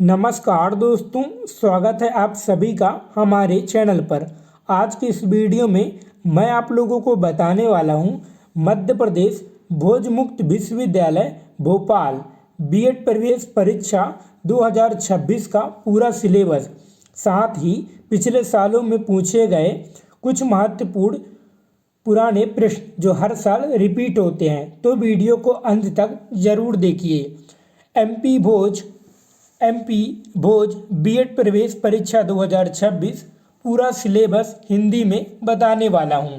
नमस्कार दोस्तों, स्वागत है आप सभी का हमारे चैनल पर। आज की इस वीडियो में मैं आप लोगों को बताने वाला हूं मध्य प्रदेश भोज मुक्त विश्वविद्यालय भोपाल बीएड प्रवेश परीक्षा 2026 का पूरा सिलेबस, साथ ही पिछले सालों में पूछे गए कुछ महत्वपूर्ण पुराने प्रश्न जो हर साल रिपीट होते हैं। तो वीडियो को अंत तक जरूर देखिए। एमपी भोज बीएड प्रवेश परीक्षा 2026 पूरा सिलेबस हिंदी में बताने वाला हूँ।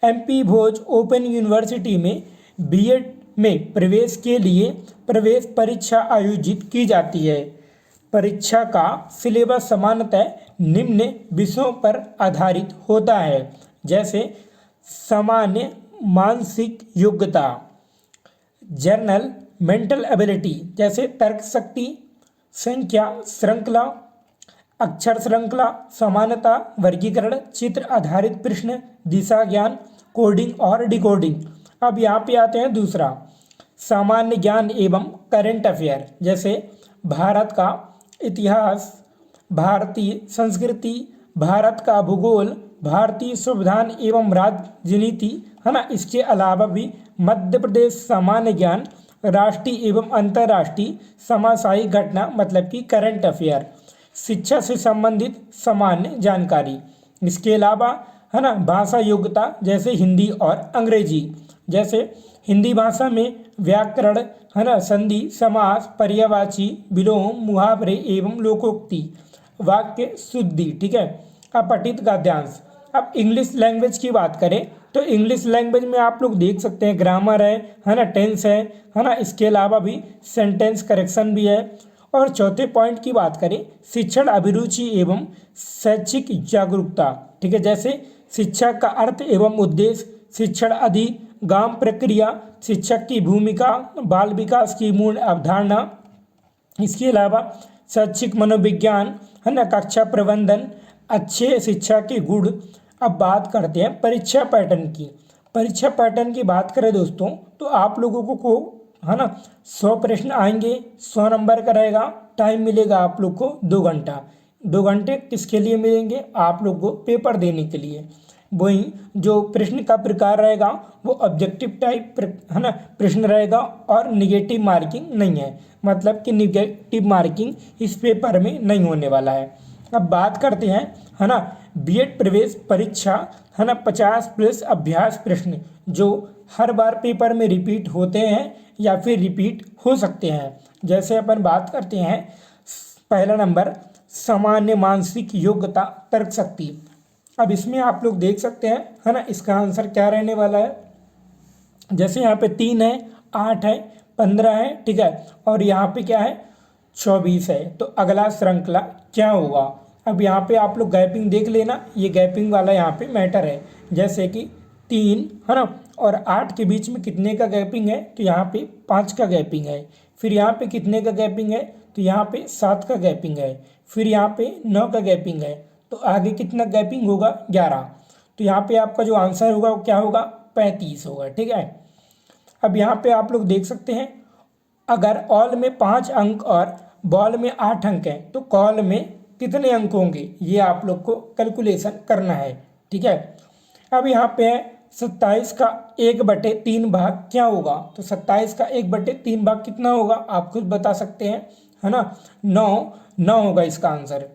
एमपी भोज ओपन यूनिवर्सिटी में बीएड में प्रवेश के लिए प्रवेश परीक्षा आयोजित की जाती है। परीक्षा का सिलेबस सामान्यतः निम्न विषयों पर आधारित होता है, जैसे सामान्य मानसिक योग्यता, जर्नल मेंटल एबिलिटी जैसे तर्क शक्ति, संख्या श्रृंखला, अक्षर श्रृंखला, समानता, वर्गीकरण, चित्र आधारित प्रश्न, दिशा ज्ञान, कोडिंग और डिकोडिंग। अब यहाँ पे आते हैं दूसरा, सामान्य ज्ञान एवं करंट अफेयर जैसे भारत का इतिहास, भारतीय संस्कृति, भारत का भूगोल, भारतीय संविधान एवं राजनीति, है ना। इसके अलावा भी मध्य प्रदेश सामान्य ज्ञान, राष्ट्रीय एवं अंतर्राष्ट्रीय समासायिक घटना मतलब कि करंट अफेयर, शिक्षा से संबंधित सामान्य जानकारी। इसके अलावा, है ना, भाषा योग्यता जैसे हिंदी और अंग्रेजी। जैसे हिंदी भाषा में व्याकरण, है ना, संधि, समास, पर्यायवाची, विलोम, मुहावरे एवं लोकोक्ति, वाक्य शुद्धि, ठीक है, अपठित गद्यांश। अब इंग्लिश लैंग्वेज की बात करें तो इंग्लिश लैंग्वेज में आप लोग देख सकते हैं ग्रामर है ना, टेंस है ना। इसके अलावा भी सेंटेंस करेक्शन भी है। और चौथे पॉइंट की बात करें, शिक्षण अभिरुचि एवं शैक्षिक जागरूकता, ठीक है, जैसे शिक्षा का अर्थ एवं उद्देश्य, शिक्षण अधिगम प्रक्रिया, शिक्षक की भूमिका, बाल विकास की मूल अवधारणा। इसके अलावा शैक्षिक मनोविज्ञान, है ना, कक्षा प्रबंधन, अच्छे शिक्षा के गुण। अब बात करते हैं परीक्षा पैटर्न की। परीक्षा पैटर्न की बात करें दोस्तों तो आप लोगों को है ना 100 प्रश्न आएंगे, 100 नंबर का रहेगा। टाइम मिलेगा आप लोग को 2 घंटा। 2 घंटे किसके लिए मिलेंगे? आप लोग को पेपर देने के लिए। वहीं जो प्रश्न का प्रकार रहेगा वो ऑब्जेक्टिव टाइप है ना प्रश्न रहेगा और निगेटिव मार्किंग नहीं है, मतलब कि निगेटिव मार्किंग इस पेपर में नहीं होने वाला है। अब बात करते हैं, है ना, बीएड प्रवेश परीक्षा, है ना, 50 प्लस अभ्यास प्रश्न जो हर बार पेपर में रिपीट होते हैं या फिर रिपीट हो सकते हैं। जैसे अपन बात करते हैं, पहला नंबर सामान्य मानसिक योग्यता तर्क शक्ति। अब इसमें आप लोग देख सकते हैं, है ना, इसका आंसर क्या रहने वाला है। जैसे यहाँ पे 3 है, 8 है, 15 है, ठीक है, और यहाँ पे क्या है 24 है। तो अगला श्रृंखला क्या होगा? अब यहाँ पे आप लोग गैपिंग देख लेना, ये गैपिंग वाला यहाँ पे मैटर है। जैसे कि 3, है ना, और 8 के बीच में कितने का गैपिंग है? तो यहाँ पे 5 का गैपिंग है। फिर यहाँ पे कितने का गैपिंग है? तो यहाँ पे 7 का गैपिंग है। फिर यहाँ पे 9 का गैपिंग है। तो आगे कितना गैपिंग होगा? 11। तो यहाँ पे आपका जो आंसर होगा वो क्या होगा? 35 होगा, ठीक है। अब यहाँ पे आप लोग देख सकते हैं, अगर ऑल में 5 अंक और बॉल में 8 अंक हैं तो कॉल में कितने अंक होंगे, ये आप लोग को कैलकुलेशन करना है, ठीक है। अब यहाँ पे है 27 का 1/3 भाग क्या होगा? तो 27 का 1/3 भाग कितना होगा आप खुद बता सकते हैं, है ना, 9 होगा इसका आंसर।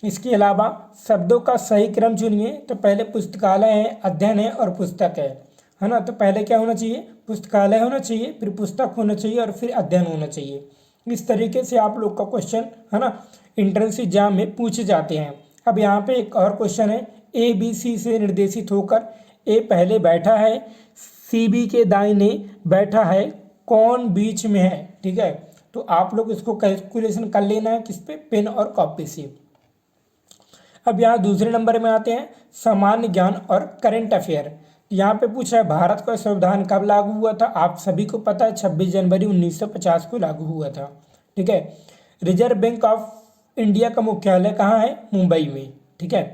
इसके अलावा शब्दों का सही क्रम चुनिए। तो पहले पुस्तकालय है, अध्ययन है और पुस्तक है ना। तो पहले क्या होना चाहिए? पुस्तकालय होना चाहिए, फिर पुस्तक होना चाहिए और फिर अध्ययन होना चाहिए। इस तरीके से आप लोग का क्वेश्चन, है ना, एंट्रेंस एग्जाम में पूछे जाते हैं। अब यहाँ पे एक और क्वेश्चन है, ए बी सी से निर्देशित होकर ए पहले बैठा है, सी बी के दाहिने बैठा है, कौन बीच में है, ठीक है। तो आप लोग इसको कैलकुलेशन कर लेना है किस पे? पेन और कॉपी से। अब यहाँ दूसरे नंबर में आते हैं, सामान्य ज्ञान और करंट अफेयर। यहाँ पे पूछा है भारत का संविधान कब लागू हुआ था? आप सभी को पता है 26 जनवरी 1950 को लागू हुआ था, ठीक है। रिजर्व बैंक ऑफ इंडिया का मुख्यालय कहाँ है? मुंबई में, ठीक है।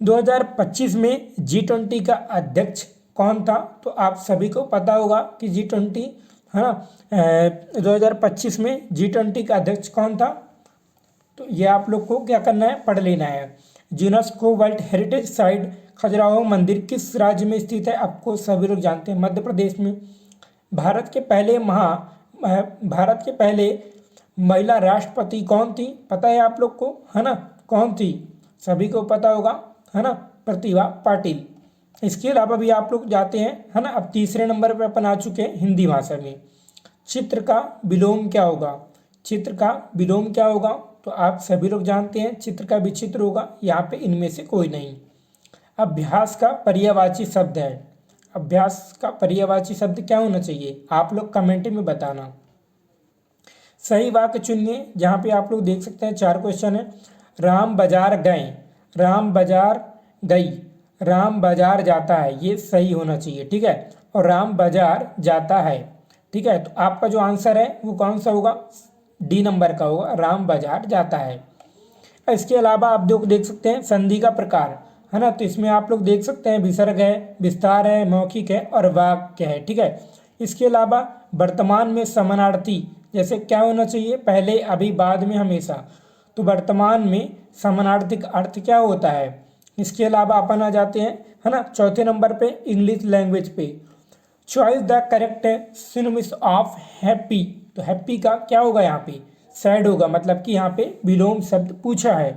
2025 में G20 का अध्यक्ष कौन था? तो आप सभी को पता होगा कि G20, है ना, 2025 में G20 का अध्यक्ष कौन था? तो ये आप लोग को क्या करना है, पढ़ लेना है। UNESCO world heritage site Khajuraho मंदिर किस राज्य में स्थित है? आपको सभी लोग जानते हैं, मध्य प्रदेश में। भारत के पहले महिला राष्ट्रपति कौन थी? पता है आप लोग को, है ना, कौन थी? सभी को पता होगा, है ना, प्रतिभा पाटिल। इसके अलावा भी आप लोग जाते हैं, है ना। अब तीसरे नंबर पे अपन आ चुके हैं हिंदी भाषा में। चित्र का विलोम क्या होगा? चित्र का विलोम क्या होगा? तो आप सभी लोग जानते हैं चित्र का विचित्र होगा, यहाँ पे इनमें से कोई नहीं। अभ्यास का पर्यायवाची शब्द है। अभ्यास का पर्यायवाची शब्द क्या होना चाहिए? आप लोग कमेंट में बताना। सही वाक्य चुनिए। जहाँ पे आप लोग देख सकते हैं 4 क्वेश्चन है। राम बाजार गए, राम बाजार गई, राम बाजार जाता है, ये सही होना चाहिए, ठीक है। और राम बाजार जाता है, ठीक है। तो आपका जो आंसर है वो कौन सा होगा? डी नंबर का होगा, राम बाजार जाता है। इसके अलावा आप देख सकते हैं संधि का प्रकार, है ना। तो इसमें आप लोग देख सकते हैं विसर्ग है, विस्तार है, मौखिक है और वाक्य है, ठीक है। इसके अलावा वर्तमान में समानार्थी जैसे क्या होना चाहिए? पहले, अभी, बाद में, हमेशा। तो वर्तमान में समानार्थिक अर्थ क्या होता है? इसके अलावा अपन आ जाते हैं, है ना, चौथे नंबर पे इंग्लिश लैंग्वेज पे। Choice the correct synonyms of happy. तो हैप्पी का क्या होगा? यहाँ पे सैड होगा, मतलब कि यहाँ पे विलोम शब्द पूछा है।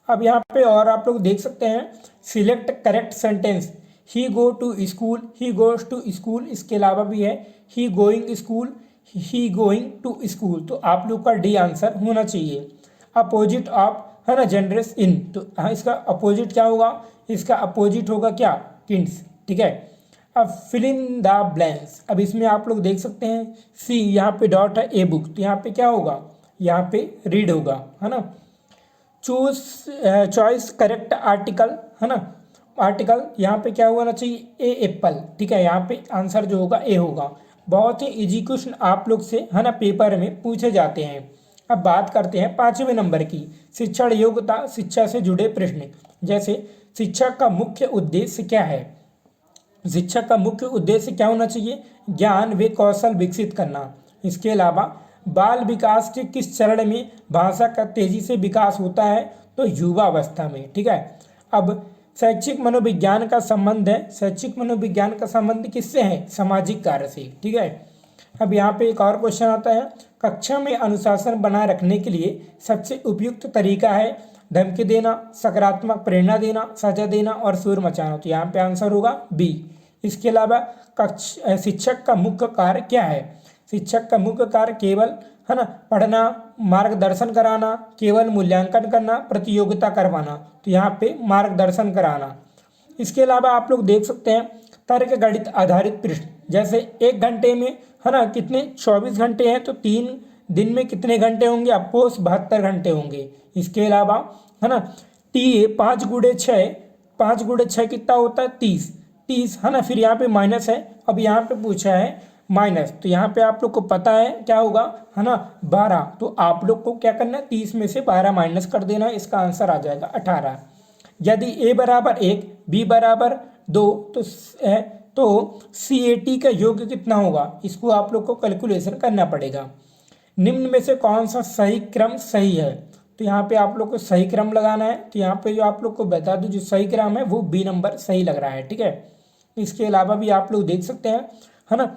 अब यहाँ पे और आप लोग देख सकते हैं select correct sentence. He go to school, he goes to school. इसके अलावा भी है he going school, he going to school. तो आप लोग का डी आंसर होना चाहिए। अपोजिट ऑफ, है ना, जनरस इन। तो हाँ, इसका अपोजिट क्या होगा? इसका अपोजिट होगा क्या? किंड्स, ठीक है। अब फिल इन द ब्लैंक्स। अब इसमें आप लोग देख सकते हैं सी, यहाँ पे डॉट है, ए बुक। तो यहाँ पे क्या होगा? यहाँ पे रीड होगा, है ना। चूज चॉइस करेक्ट आर्टिकल, है ना। आर्टिकल यहाँ पे क्या होना चाहिए? ए एप्पल, ठीक है। यहाँ पे आंसर जो होगा ए होगा। बहुत ही इजी क्वेश्चन आप लोग से, है ना, पेपर में पूछे जाते हैं। अब बात करते हैं 5वें नंबर की, शिक्षण योग्यता, शिक्षा से जुड़े प्रश्न। जैसे शिक्षा का मुख्य उद्देश्य क्या है? शिक्षा का मुख्य उद्देश्य क्या होना चाहिए? ज्ञान व कौशल विकसित करना। इसके अलावा बाल विकास के किस चरण में भाषा का तेजी से विकास होता है? तो युवावस्था में, ठीक है। अब शैक्षिक मनोविज्ञान का संबंध है, शैक्षिक मनोविज्ञान का संबंध किससे है? सामाजिक कार्य से, ठीक है। अब यहाँ पे एक और क्वेश्चन आता है, कक्षा में अनुशासन बनाए रखने के लिए सबसे उपयुक्त तरीका है धमकी देना, सकारात्मक प्रेरणा देना, सजा देना और शोर मचाना। तो यहाँ पे आंसर होगा बी। इसके अलावा शिक्षक का मुख्य कार्य क्या है? शिक्षक का मुख्य कार्य केवल, है ना, पढ़ना, मार्गदर्शन कराना, केवल मूल्यांकन करना, प्रतियोगिता करवाना। तो यहाँ पे मार्गदर्शन कराना। इसके अलावा आप लोग देख सकते हैं तर्क गणित आधारित प्रश्न। जैसे 1 घंटे में, है ना, कितने 24 घंटे हैं, तो 3 दिन में कितने घंटे होंगे? आपको 72 घंटे होंगे। इसके अलावा, है ना, 5 गुणे 6, 5 गुणे 6 कितना होता है? 30, है ना। फिर यहाँ पे माइनस है, अब यहाँ पे पूछा है माइनस, तो यहाँ पे आप लोग को पता है क्या होगा, है ना, 12। तो आप लोग को क्या करना है? 30 में से 12 माइनस कर देना है, इसका आंसर आ जाएगा 18। यदि a बराबर 1, b बराबर 2, तो CAT का योग कितना होगा? इसको आप लोग को कैलकुलेशन करना पड़ेगा। निम्न में से कौन सा सही क्रम सही है? तो यहाँ पे आप लोग को सही क्रम लगाना है। तो यहाँ पे जो आप लोग को बता दूं, जो सही क्रम है वो बी नंबर सही लग रहा है, ठीक है। इसके अलावा भी आप लोग देख सकते हैं, है ना,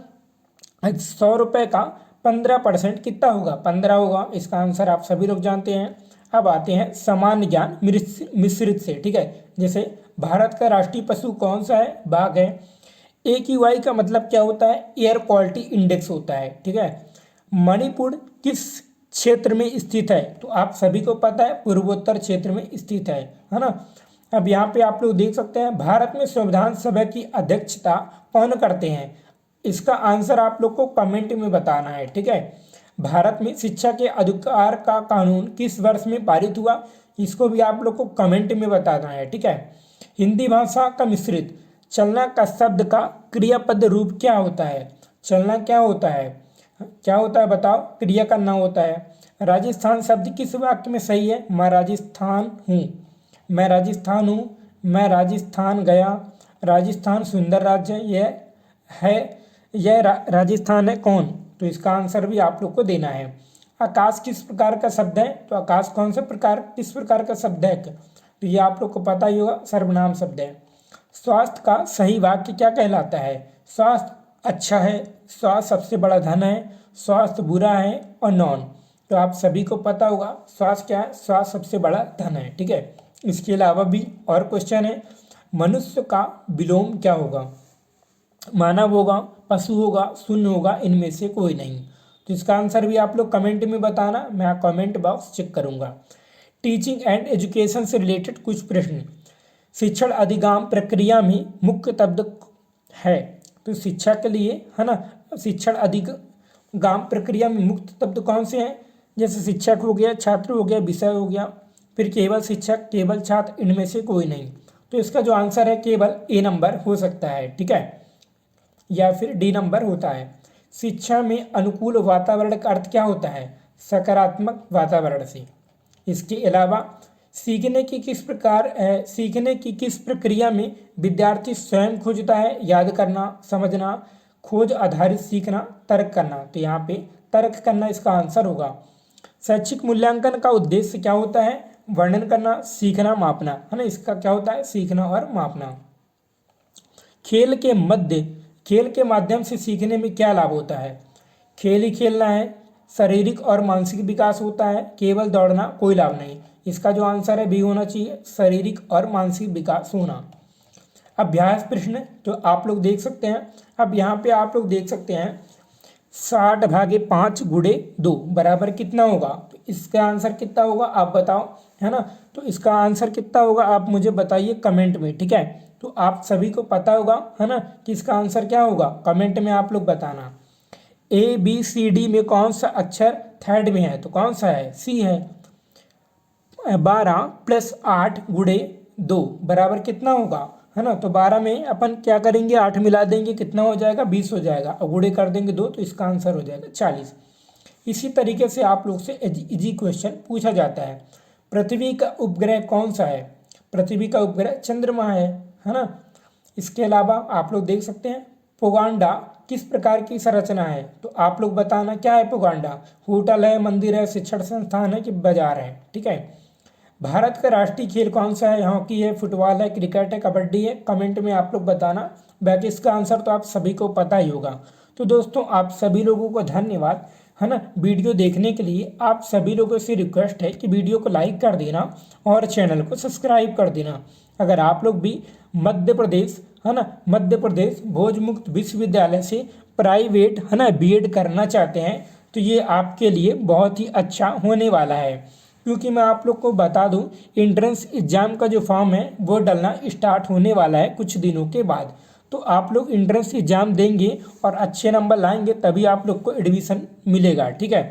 100 रुपये का 15% कितना होगा? 15 होगा। इसका आंसर आप सभी लोग जानते हैं। अब आते हैं सामान्य ज्ञान मिश्रित से, ठीक है। जैसे भारत का राष्ट्रीय पशु कौन सा है? बाघ है। AQI का मतलब क्या होता है? एयर क्वालिटी इंडेक्स होता है, ठीक है। मणिपुर किस क्षेत्र में स्थित है? तो आप सभी को पता है पूर्वोत्तर क्षेत्र में स्थित है ना। अब यहाँ पे आप लोग देख सकते हैं भारत में संविधान सभा की अध्यक्षता कौन करते हैं? इसका आंसर आप लोग को कमेंट में बताना है, ठीक है। भारत में शिक्षा के अधिकार का कानून किस वर्ष में पारित हुआ? इसको भी आप लोग को कमेंट में बताना है, ठीक है। हिंदी भाषा का मिश्रित चलना का शब्द का क्रियापद रूप क्या होता है? चलना क्या होता है? क्या होता है बताओ? क्रिया करना होता है। राजस्थान शब्द किस वाक्य में सही है? मैं राजस्थान हूँ, मैं राजस्थान हूँ, मैं राजस्थान गया, राजस्थान सुंदर राज्य है, यह राजस्थान है कौन? तो इसका आंसर भी आप लोग को देना है। आकाश किस प्रकार का शब्द है? तो आकाश कौन से प्रकार किस प्रकार का शब्द है? तो ये आप लोग को पता ही होगा, सर्वनाम शब्द है। स्वास्थ्य का सही वाक्य क्या कहलाता है? स्वास्थ्य अच्छा है, स्वास्थ्य सबसे बड़ा धन है, स्वास्थ्य बुरा है और नॉन। तो आप सभी को पता होगा स्वास्थ्य क्या है, स्वास्थ्य सबसे बड़ा धन है। ठीक है, इसके अलावा भी और क्वेश्चन है, मनुष्य का विलोम क्या होगा? मानव होगा, पशु होगा, शून्य होगा, इनमें से कोई नहीं। तो इसका आंसर भी आप लोग कमेंट में बताना, मैं कमेंट बॉक्स चेक करूंगा। टीचिंग एंड एजुकेशन से रिलेटेड कुछ प्रश्न। शिक्षण अधिगम प्रक्रिया में मुख्य शब्द है। तो शिक्षा के लिए है ना, शिक्षण अधिगम प्रक्रिया में मुख्य शब्द कौन से हैं? जैसे शिक्षक हो गया, छात्र हो गया, विषय हो गया, फिर केवल शिक्षक, केवल छात्र, इनमें से कोई नहीं। तो इसका जो आंसर है केवल ए नंबर हो सकता है। ठीक है, या फिर डी नंबर होता है। शिक्षा में अनुकूल वातावरण का अर्थ क्या होता है? सकारात्मक वातावरण से। इसके अलावा सीखने की किस प्रक्रिया में विद्यार्थी स्वयं खोजता है? याद करना, समझना, खोज आधारित सीखना, तर्क करना। तो यहाँ पे तर्क करना इसका आंसर होगा। शैक्षिक मूल्यांकन का उद्देश्य क्या होता है? वर्णन करना, सीखना, मापना, है ना। इसका क्या होता है? सीखना और मापना। खेल के माध्यम से सीखने में क्या लाभ होता है? खेल ही खेलना है, शारीरिक और मानसिक विकास होता है, केवल दौड़ना कोई लाभ नहीं। इसका जो आंसर है बी होना चाहिए, शारीरिक और मानसिक विकास होना। अभ्यास प्रश्न तो आप लोग देख सकते हैं, अब यहाँ पे आप लोग देख सकते हैं 60/5 गुणे 2 बराबर कितना होगा? तो इसका आंसर कितना होगा आप बताओ, है ना। तो इसका आंसर कितना होगा आप मुझे बताइए कमेंट में। ठीक है, तो आप सभी को पता होगा, है ना, कि इसका आंसर क्या होगा, कमेंट में आप लोग बताना। ABCD में कौन सा अक्षर थर्ड में है? तो कौन सा है? सी है। 12 + 8 गुणे 2 बराबर कितना होगा, है ना। तो 12 में अपन क्या करेंगे, 8 मिला देंगे, कितना हो जाएगा? 20 हो जाएगा, और गुणे कर देंगे 2, तो इसका आंसर हो जाएगा 40। इसी तरीके से आप लोग से इजी क्वेश्चन पूछा जाता है। पृथ्वी का उपग्रह कौन सा है? पृथ्वी का उपग्रह चंद्रमा है ना। इसके अलावा आप लोग देख सकते हैं पोगांडा किस प्रकार की संरचना है? तो आप लोग बताना क्या है पोगांडा? होटल है, मंदिर है, शिक्षण संस्थान है कि बाजार है? ठीक है। भारत का राष्ट्रीय खेल कौन सा है? हॉकी है, फुटबॉल है, क्रिकेट है, कबड्डी है? कमेंट में आप लोग बताना, बाकी इसका आंसर तो आप सभी को पता ही होगा। तो दोस्तों आप सभी लोगों को धन्यवाद, है ना, वीडियो देखने के लिए। आप सभी लोगों से रिक्वेस्ट है कि वीडियो को लाइक कर देना और चैनल को सब्सक्राइब कर देना। अगर आप लोग भी मध्य प्रदेश, है ना, मध्य प्रदेश भोज मुक्त विश्वविद्यालय से प्राइवेट, है ना, बीएड करना चाहते हैं तो ये आपके लिए बहुत ही अच्छा होने वाला है। क्योंकि मैं आप लोग को बता दूं एंट्रेंस एग्जाम का जो फॉर्म है वो डलना स्टार्ट होने वाला है कुछ दिनों के बाद। तो आप लोग एंट्रेंस एग्जाम देंगे और अच्छे नंबर लाएंगे तभी आप लोग को एडमिशन मिलेगा। ठीक है।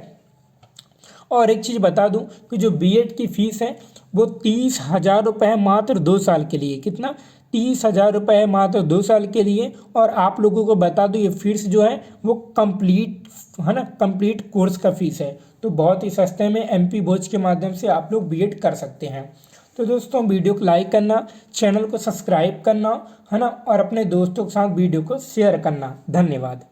और एक चीज़ बता दूं कि जो बीएड की फीस है वो 30,000 रुपये मात्र 2 साल के लिए। कितना? 30,000 रुपये मात्र 2 साल के लिए। और आप लोगों को बता दूं ये फीस जो है वो कंप्लीट, है ना, कंप्लीट कोर्स का फीस है। तो बहुत ही सस्ते में एमपी भोज के माध्यम से आप लोग बीएड कर सकते हैं। तो दोस्तों वीडियो को लाइक करना, चैनल को सब्सक्राइब करना, है ना, और अपने दोस्तों के साथ वीडियो को शेयर करना। धन्यवाद।